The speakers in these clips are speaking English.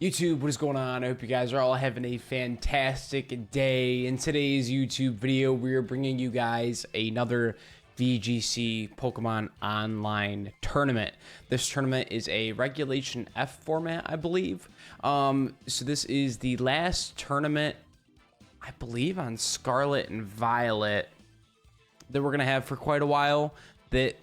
YouTube, what is going on? I hope you guys are all having a fantastic day. In today's YouTube video, we are bringing you guys another VGC Pokemon Online tournament. This tournament is a Regulation F format, I believe. So this is the last tournament, I believe, on Scarlet and Violet that we're going to have for quite a while. That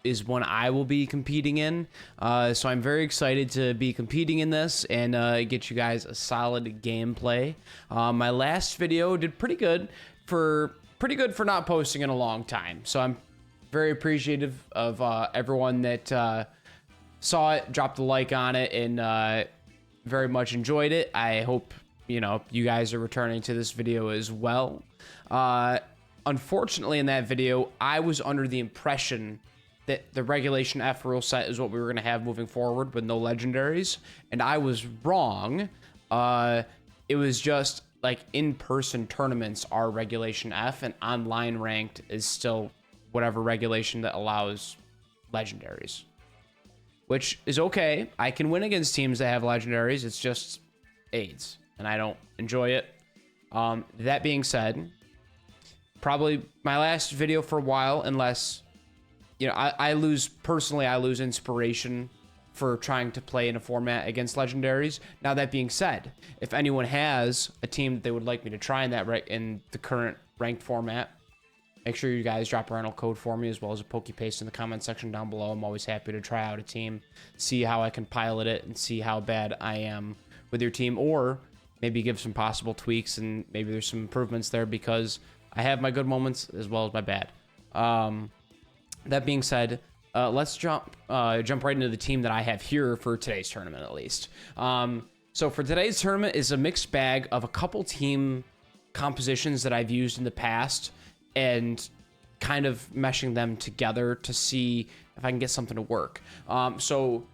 is one I will be competing in. So I'm very excited to be competing in this and get you guys a solid gameplay. My last video did pretty good for not posting in a long time. So I'm very appreciative of everyone that saw it, dropped a like on it, and very much enjoyed it. I hope you guys are returning to this video as well. Unfortunately, in that video, I was under the impression that the Regulation F rule set is what we were going to have moving forward with no legendaries, and I was wrong. It was just like in-person tournaments are Regulation F, and online ranked is still whatever regulation that allows legendaries, which is okay. I can win against teams that have legendaries. It's just AIDS, and I don't enjoy it. That being said, probably my last video for a while, unless I lose inspiration for trying to play in a format against legendaries. Now, that being said, if anyone has a team that they would like me to try in the current ranked format, make sure you guys drop a rental code for me, as well as a PokePaste in the comment section down below. I'm always happy to try out a team, see how I can pilot it, and see how bad I am with your team, or maybe give some possible tweaks, and maybe there's some improvements there, because I have my good moments as well as my bad. That being said, let's jump right into the team that I have here for today's tournament, at least. So for today's tournament is a mixed bag of a couple team compositions that I've used in the past, and kind of meshing them together to see if I can get something to work. So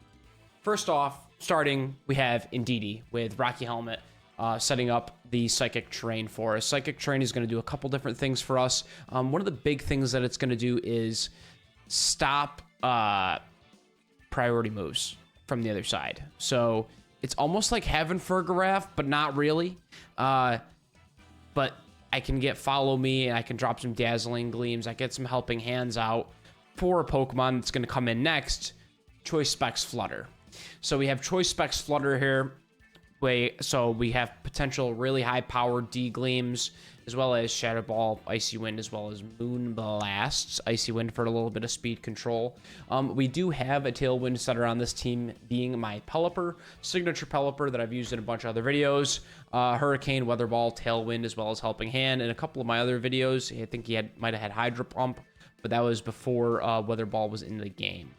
first off, starting, we have Indeedee with Rocky Helmet, setting up the Psychic Terrain for us. Psychic Terrain is going to do a couple different things for us. One of the big things that it's going to do is stop priority moves from the other side. So it's almost like having Fergaraf, but not really. But I can get Follow Me, and I can drop some Dazzling Gleams. I get some Helping Hands out for a Pokemon that's going to come in next, Choice Specs Flutter. So we have Choice Specs Flutter here. So we have potential really high powered D Gleams, as well as Shadow Ball, Icy Wind, as well as Moon Blasts, Icy Wind for a little bit of speed control. We do have a Tailwind setter on this team, being my Pelipper, signature Pelipper that I've used in a bunch of other videos. Hurricane, Weather Ball, Tailwind, as well as Helping Hand. In a couple of my other videos, I think he might have had Hydro Pump, but that was before Weather Ball was in the game.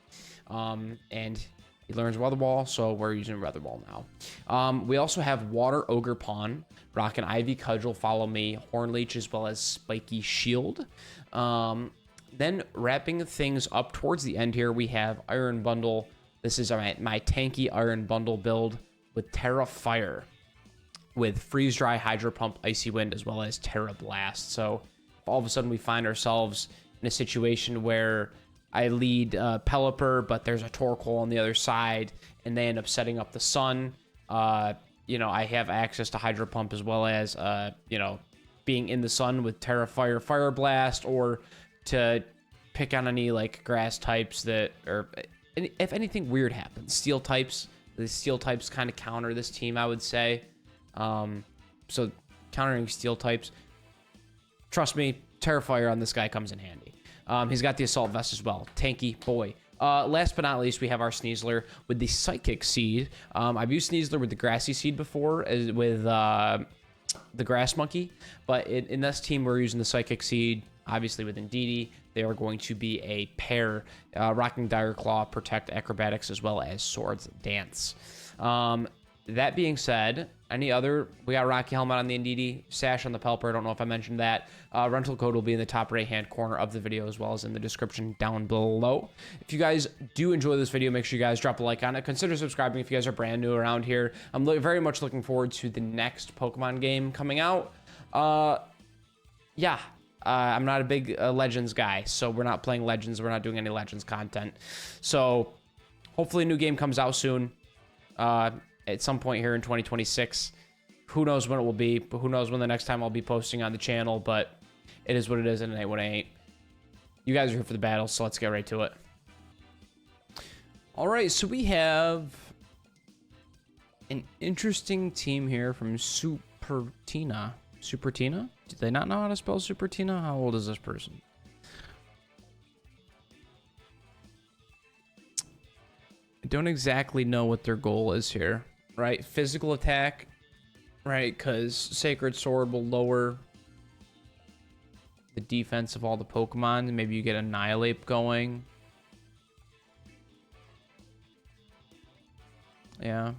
And he learns Weather Ball, so we're using Weather Ball now. We also have Water Ogre Pawn, rocking Ivy Cudgel, Follow Me, Hornleech, as well as Spiky Shield. Then wrapping things up towards the end here, we have Iron Bundle. This is my Tanky Iron Bundle build with Terra Fire, with Freeze Dry, Hydro Pump, Icy Wind, as well as Terra Blast. So if all of a sudden we find ourselves in a situation where I lead Pelipper, but there's a Torkoal on the other side, and they end up setting up the Sun. I have access to Hydro Pump, as well as, being in the Sun with Terra Fire, Fire Blast, or to pick on any, grass types or if anything weird happens. Steel types, the Steel types kind of counter this team, I would say. So countering Steel types, trust me, Terra Fire on this guy comes in handy. He's got the Assault Vest as well. Tanky boy. Last but not least, we have our Sneasler with the Psychic Seed. I've used Sneasler with the Grassy Seed before, with the Grass Monkey. But in this team, we're using the Psychic Seed, obviously with Indeedee. They are going to be a pair, rocking Dire Claw, Protect, Acrobatics, as well as Swords Dance. That being said, we got Rocky Helmet on the Indeedee, Sash on the Pelipper. I don't know if I mentioned that. Rental code will be in the top right-hand corner of the video, as well as in the description down below. If you guys do enjoy this video, make sure you guys drop a like on it. Consider subscribing if you guys are brand new around here. I'm very much looking forward to the next Pokemon game coming out. I'm not a big Legends guy, so we're not playing Legends. We're not doing any Legends content. So hopefully a new game comes out soon. at some point here in 2026. Who knows when it will be, but who knows when the next time I'll be posting on the channel, but it is what it is and it ain't what it ain't. You guys are here for the battle, so let's get right to it. All right, so we have an interesting team here from Supertina. Supertina? Did they not know how to spell Supertina? How old is this person? I don't exactly know what their goal is here, right? Physical attack, right? Because Sacred Sword will lower the defense of all the Pokemon. Maybe you get Annihilate going. Yeah,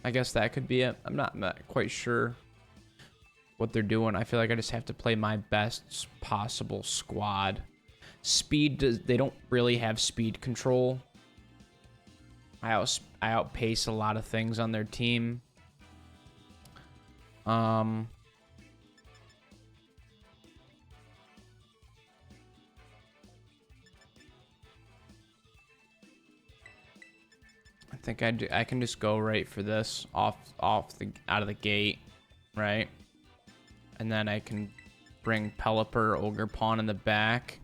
I guess that could be it. I'm not quite sure what they're doing. I feel like I just have to play my best possible squad. Speed, they don't really have speed control. I outpace a lot of things on their team. I think I can just go right for this out of the gate, right? And then I can bring Pelipper, Ogerpon in the back.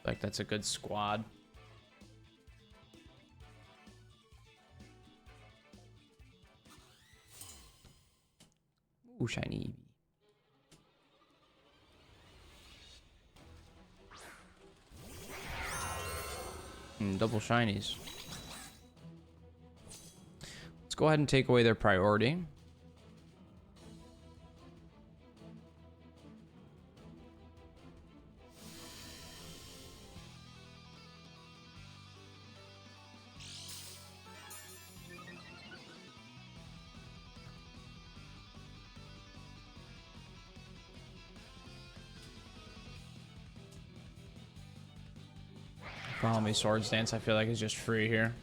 Like that's a good squad. Ooh, shiny Eevee. Double shinies. Let's go ahead and take away their priority. Follow me, Swords Dance. I feel like it's just free here.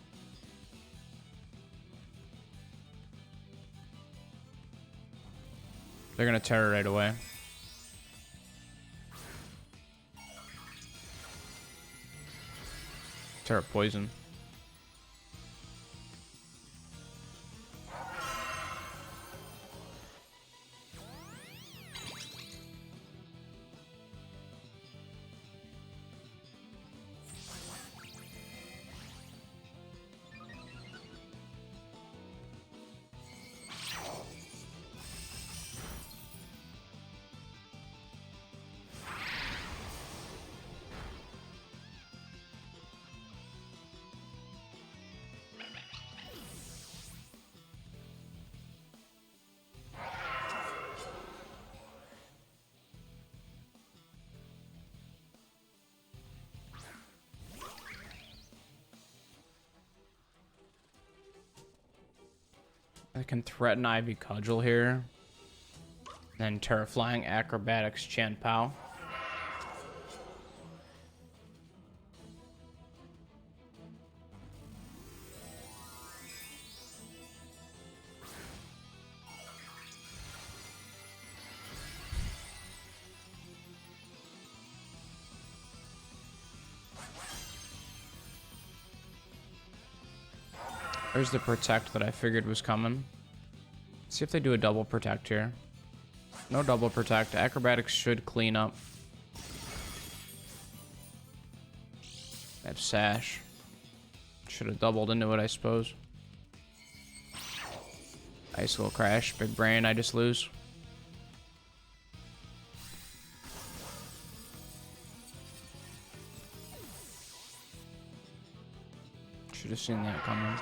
They're gonna Terror right away. Terror Poison. I can threaten Ivy Cudgel here. Then Terraflying Acrobatics Chanpao. There's the Protect that I figured was coming. Let's see if they do a double Protect here. No double Protect. Acrobatics should clean up. That Sash. Should have doubled into it, I suppose. Icicle Crash. Big Brain, I just lose. Should have seen that coming.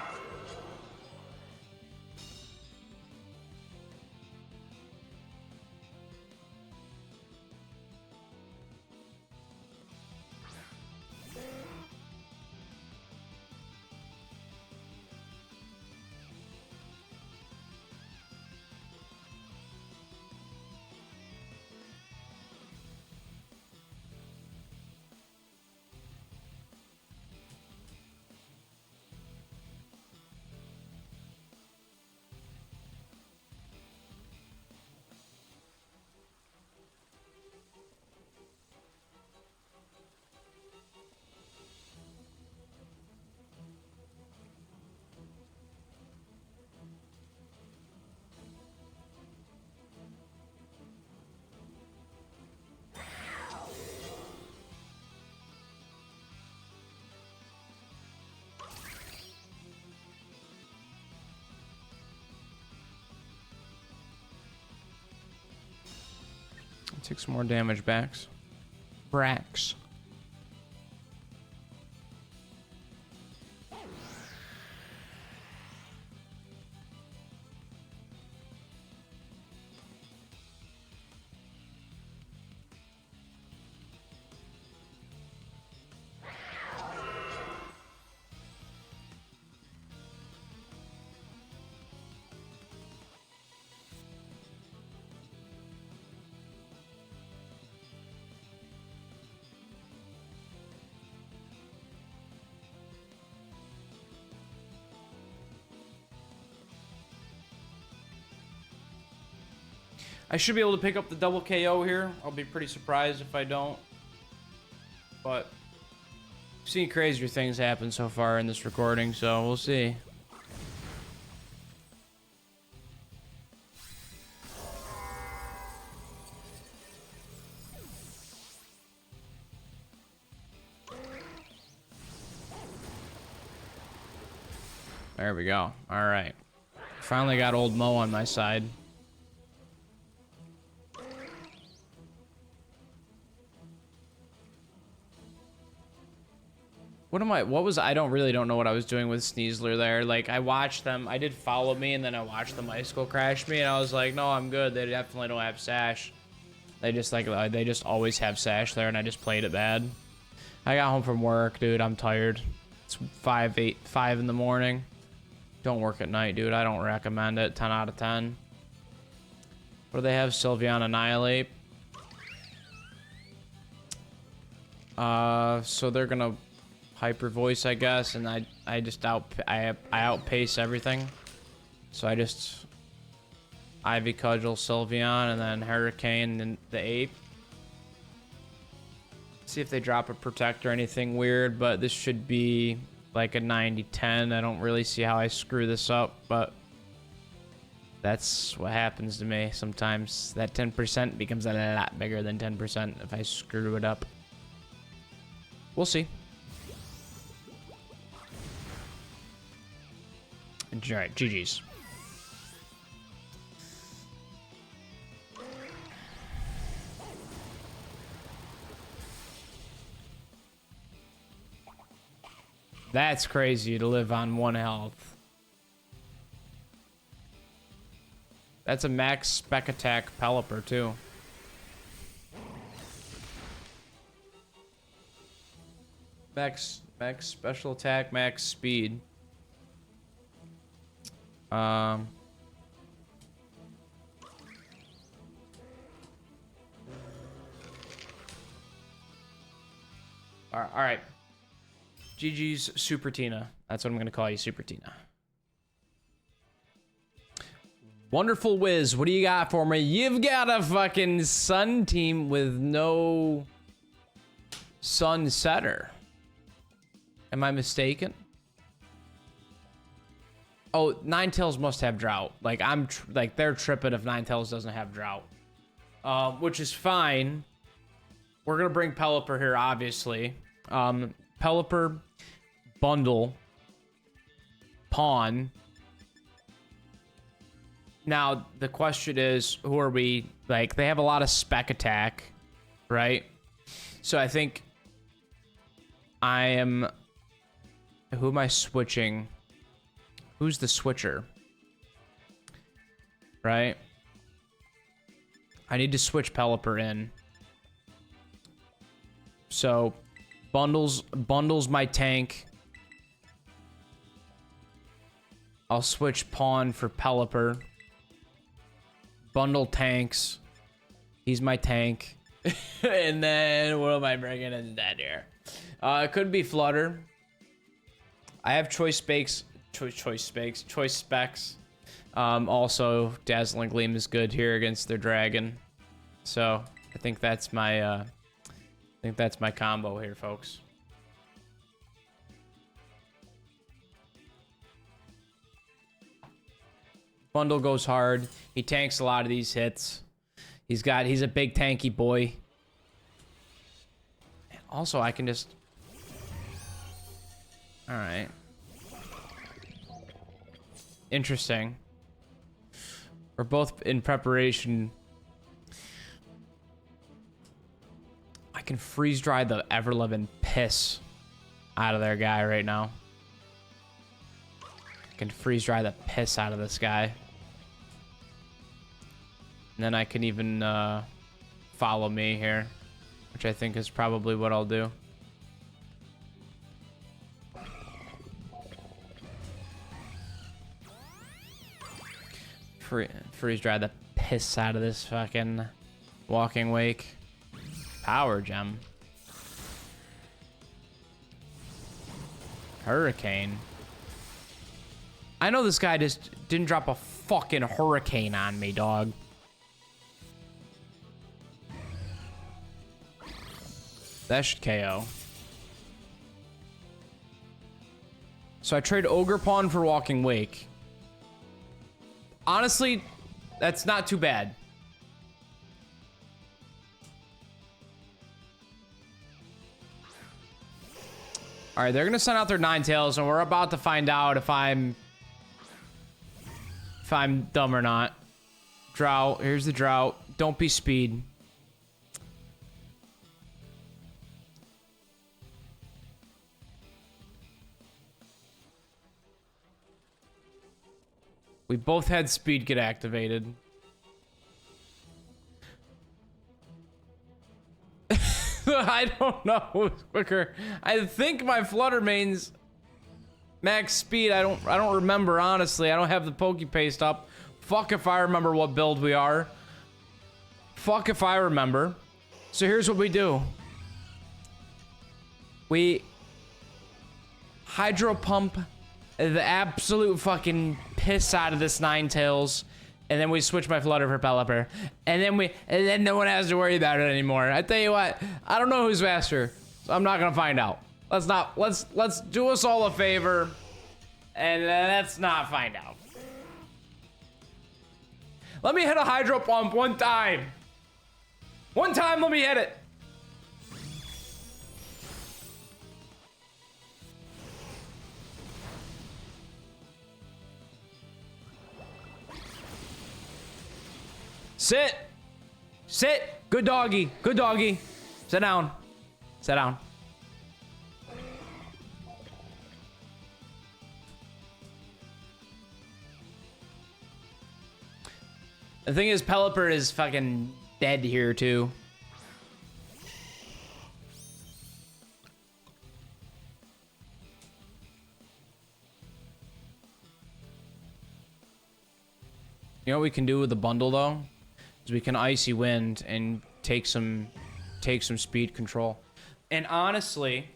Take some more damage backs. Brax. I should be able to pick up the double KO here. I'll be pretty surprised if I don't. But I've seen crazier things happen so far in this recording, so we'll see. There we go. All right. Finally got old Mo on my side. I don't know what I was doing with Sneasler there. Like, I watched them, I did follow me, and then I watched them icicle crash me, and I was like, no, I'm good. They definitely don't have Sash. They just always have Sash there, and I just played it bad. I got home from work, dude. I'm tired. It's 5 in the morning. Don't work at night, dude. I don't recommend it. 10 out of 10. What do they have? Sylveon Annihilate. So they're gonna Hyper Voice, I guess, and I just outpace everything. So I just Ivy Cudgel, Sylveon, and then Hurricane and the Ape. See if they drop a Protect or anything weird, but this should be like a 90-10. I don't really see how I screw this up, but that's what happens to me sometimes. That 10% becomes a lot bigger than 10% if I screw it up. We'll see. Alright, GG's. That's crazy to live on 1 health. That's a max spec attack Pelipper too. Max special attack, max speed. All right. GG's Super Tina. That's what I'm gonna call you, Super Tina. Wonderful Wiz, what do you got for me? You've got a fucking Sun team with no Sun setter. Am I mistaken? Oh, Ninetales must have Drought. Like, they're tripping if Ninetales doesn't have Drought. Which is fine. We're gonna bring Pelipper here, obviously. Pelipper, Bundle, Pawn. Now, the question is, who are we? Like, they have a lot of spec attack, right? So I think I am... Who am I switching? Who's the switcher? Right? I need to switch Pelipper in. So, bundles my tank. I'll switch Pawn for Pelipper. Bundle tanks. He's my tank. And then, what am I bringing in that here? It could be Flutter. I have choice specs. Also, Dazzling Gleam is good here against their dragon. So I think that's my combo here, folks. Bundle goes hard. He tanks a lot of these hits. He's a big tanky boy. And also, I can just... All right. Interesting. We're both in preparation. can freeze dry the ever-living piss out of their guy right now. I can freeze dry the piss out of this guy. And then I can even follow me here, which I think is probably what I'll do. Freeze dry the piss out of this fucking walking wake. Power gem. Hurricane. I know this guy just didn't drop a fucking hurricane on me, dog. That should KO. So I trade Ogre Pawn for Walking Wake. Honestly, that's not too bad. All right, they're gonna send out their Ninetales, and we're about to find out if I'm dumb or not. Drought. Here's the drought. Don't be speed. We both had speed get activated. I don't know who's quicker. I think my Fluttermane's max speed. I don't remember, honestly. I don't have the Pokepaste up. Fuck if I remember what build we are. Fuck if I remember. So here's what we do. We Hydro Pump the absolute fucking piss out of this Ninetales, and then we switch my Flutter for Pelipper, and then no one has to worry about it anymore. I tell you what, I don't know who's faster, so I'm not gonna find out. Let's do us all a favor, and let's not find out. Let me hit a Hydro Pump one time. One time, let me hit it. Sit. Sit. Good doggy. Good doggy. Sit down. Sit down. The thing is, Pelipper is fucking dead here, too. You know what we can do with the bundle, though? Is we can Icy Wind and take some speed control. And honestly,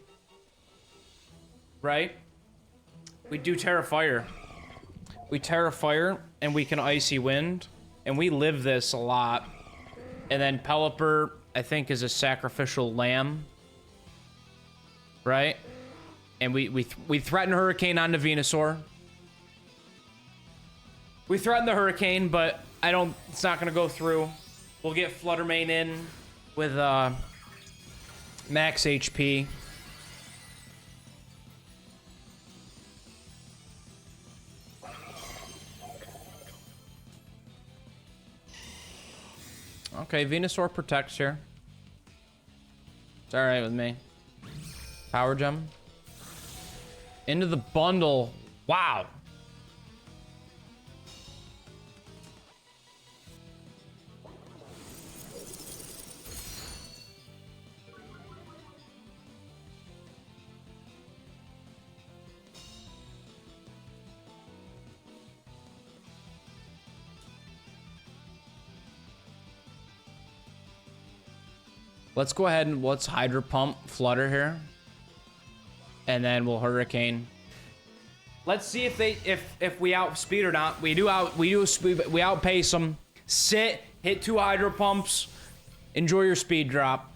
right? We do Terra Fire. We Terra Fire and we can Icy Wind, and we live this a lot. And then Pelipper, I think, is a sacrificial lamb, right? And we threaten Hurricane onto Venusaur. We threaten the Hurricane, but it's not gonna go through. We'll get Fluttermane in with max HP. Okay, Venusaur protects here. It's alright with me. Power Gem. Into the bundle. Wow. Let's go ahead and let's Hydro Pump Flutter here. And then we'll Hurricane. Let's see if we outspeed or not. We outpace them. Sit, hit 2 Hydro Pumps. Enjoy your speed drop.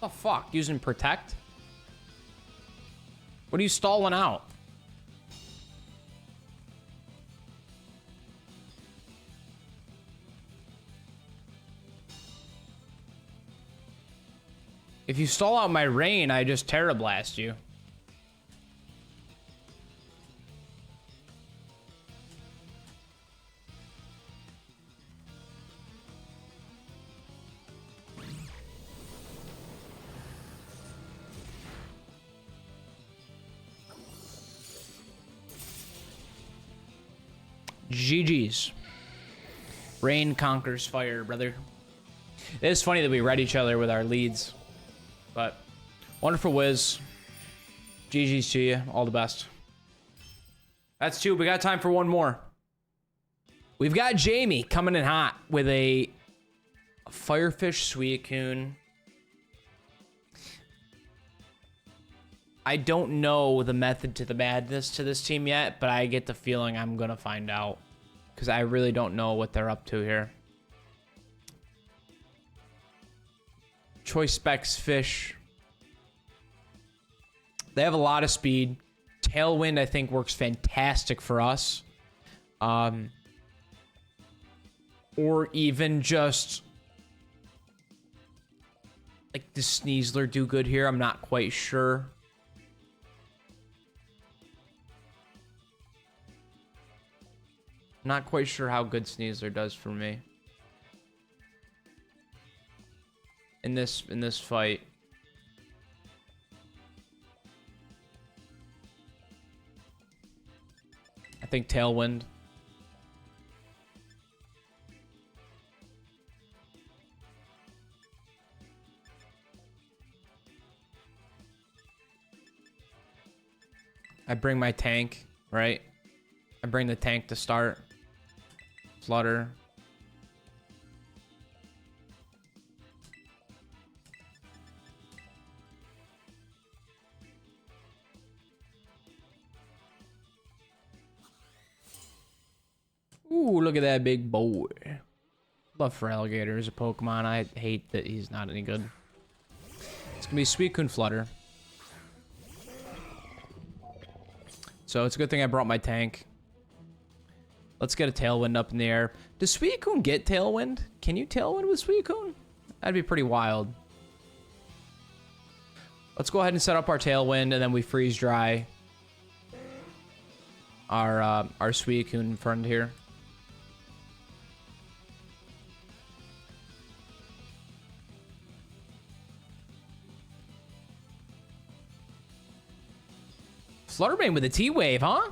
Oh, fuck. Using Protect? What are you stalling out? If you stall out my rain, I just Terra Blast you. GG's. Rain conquers fire, brother. It is funny that we read each other with our leads. But, wonderful whiz. GG's to you. All the best. That's two. We got time for one more. We've got Jamie coming in hot with a Firefish Suicune. I don't know the method to the madness to this team yet, but I get the feeling I'm going to find out. Because I really don't know what they're up to here. Choice Specs Fish. They have a lot of speed. Tailwind, I think, works fantastic for us. Or even just... like, does Sneasler do good here? I'm not quite sure. Not quite sure how good Sneasler does for me. In this fight. I think Tailwind. I bring my tank, right? I bring the tank to start. Flutter. Ooh, look at that big boy. Love for Alligator as a Pokemon. I hate that he's not any good. It's gonna be Suicune Flutter. So it's a good thing I brought my tank. Let's get a Tailwind up in the air. Does Suicune get Tailwind? Can you Tailwind with Suicune? That'd be pretty wild. Let's go ahead and set up our Tailwind, and then we freeze dry our Suicune friend here. Fluttermane with a T-Wave, huh?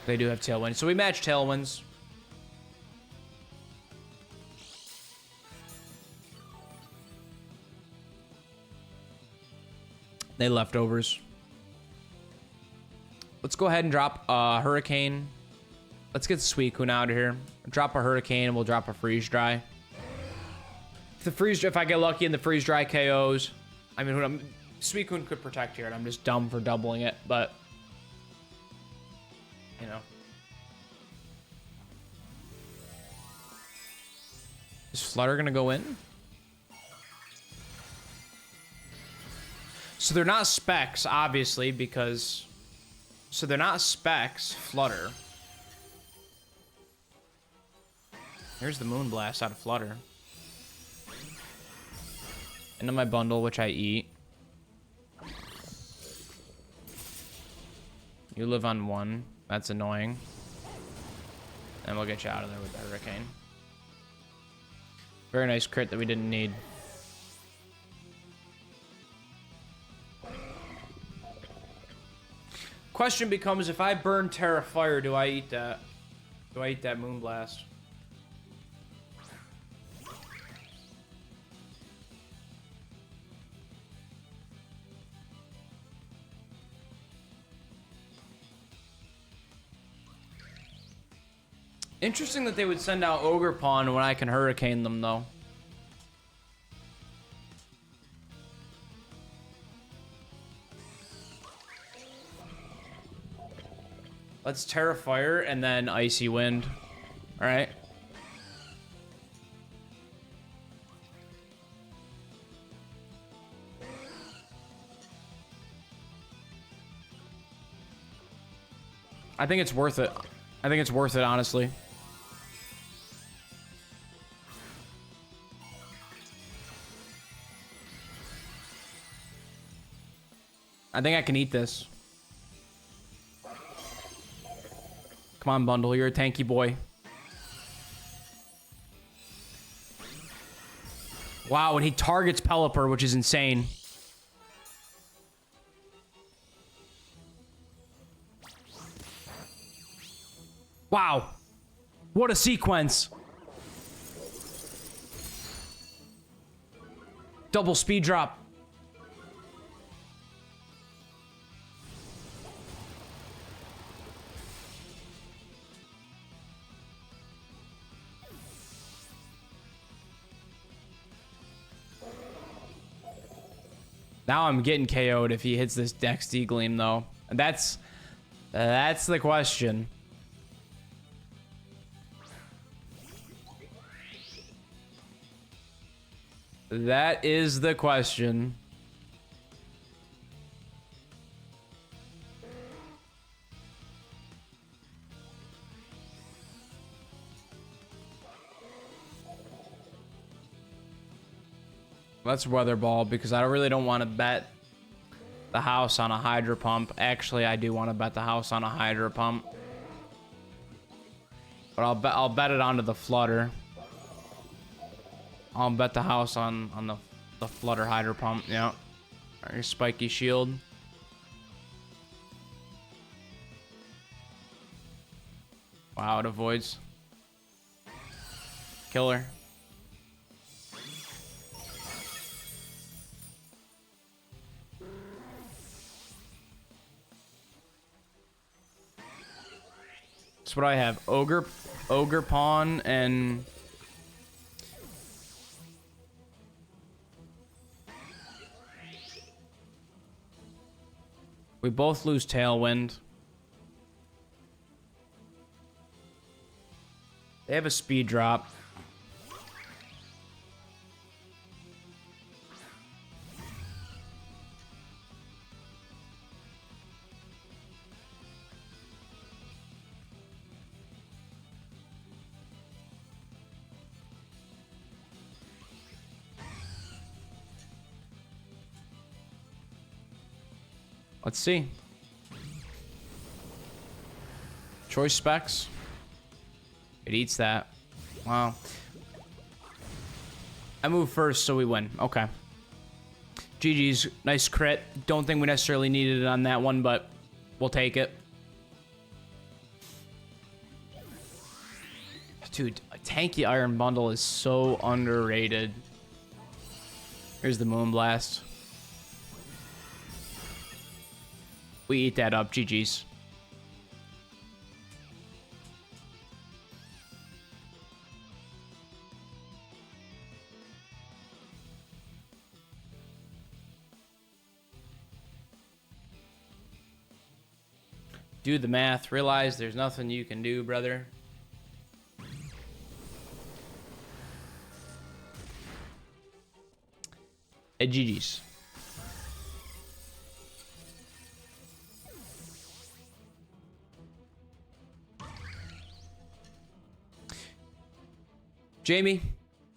They do have Tailwind. So we match Tailwinds. They leftovers. Let's go ahead and drop a Hurricane. Let's get Suicune out of here. Drop a Hurricane and we'll drop a Freeze Dry. If I get lucky and the Freeze Dry KOs, I mean, Suicune could protect here, and I'm just dumb for doubling it, but you know. Is Flutter gonna go in? So they're not specs, obviously, because... So they're not specs, Flutter. Here's the Moonblast out of Flutter. Into my bundle, which I eat. You live on one. That's annoying. And we'll get you out of there with the Hurricane. Very nice crit that we didn't need. Question becomes, if I burn Terra Fire, do I eat that? Do I eat that Moonblast? Interesting that they would send out Ogre Pawn when I can Hurricane them, though. Let's Terra Fire and then Icy Wind. All right. I think it's worth it. I think it's worth it, honestly. I think I can eat this. Come on, Bundle. You're a tanky boy. Wow, and he targets Pelipper, which is insane. Wow. What a sequence. Double speed drop. Now I'm getting KO'd if he hits this Dex D-Gleam, though. That's the question. That is the question. Let's Weather Ball because I really don't want to bet the house on a Hydro Pump. Actually, I do want to bet the house on a Hydro Pump. But I'll bet it onto the Flutter. I'll bet the house on the Flutter Hydro Pump. Yeah. Your Spiky Shield. Wow, it avoids. Killer. That's what I have. Ogre Pawn, and we both lose Tailwind. They have a speed drop. Let's see. Choice Specs. It eats that. Wow. I move first, so we win. Okay. GG's. Nice crit. Don't think we necessarily needed it on that one, but we'll take it. Dude, a Tanky Iron Bundle is so underrated. Here's the Moonblast. We eat that up. GG's. Do the math. Realize there's nothing you can do, brother. At GG's. Jamie,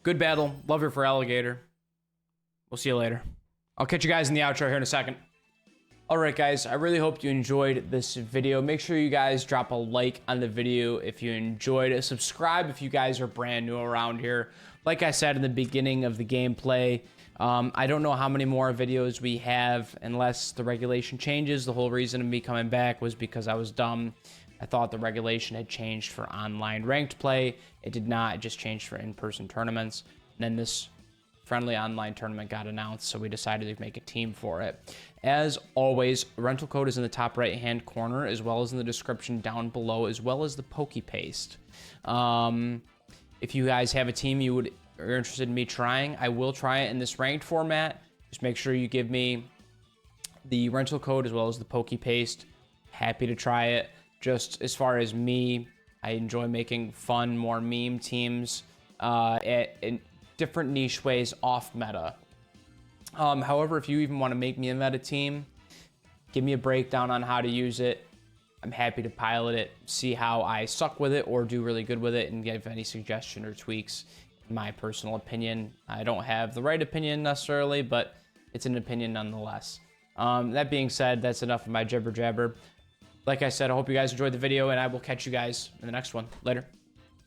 good battle. Love her for Alligator. We'll see you later. I'll catch you guys in the outro here in a second. All right, guys, I really hope you enjoyed this video. Make sure you guys drop a like on the video if you enjoyed it. Subscribe if you guys are brand new around here. Like I said in the beginning of the gameplay, I don't know how many more videos we have unless the regulation changes. The whole reason of me coming back was because I was dumb. I thought the regulation had changed for online ranked play. It did not. It just changed for in-person tournaments. And then this friendly online tournament got announced, so we decided to make a team for it. As always, rental code is in the top right-hand corner, as well as in the description down below, as well as the Pokepaste. If you guys have a team are interested in me trying, I will try it in this ranked format. Just make sure you give me the rental code as well as the Pokepaste. Happy to try it. just as far as me, I enjoy making fun, more meme teams in different niche ways off meta. However, if you even want to make me a meta team, give me a breakdown on how to use it. I'm happy to pilot it, see how I suck with it or do really good with it, and give any suggestion or tweaks. In my personal opinion, I don't have the right opinion necessarily, but it's an opinion nonetheless. That being said, that's enough of my jibber jabber. Like I said, I hope you guys enjoyed the video, and I will catch you guys in the next one. Later.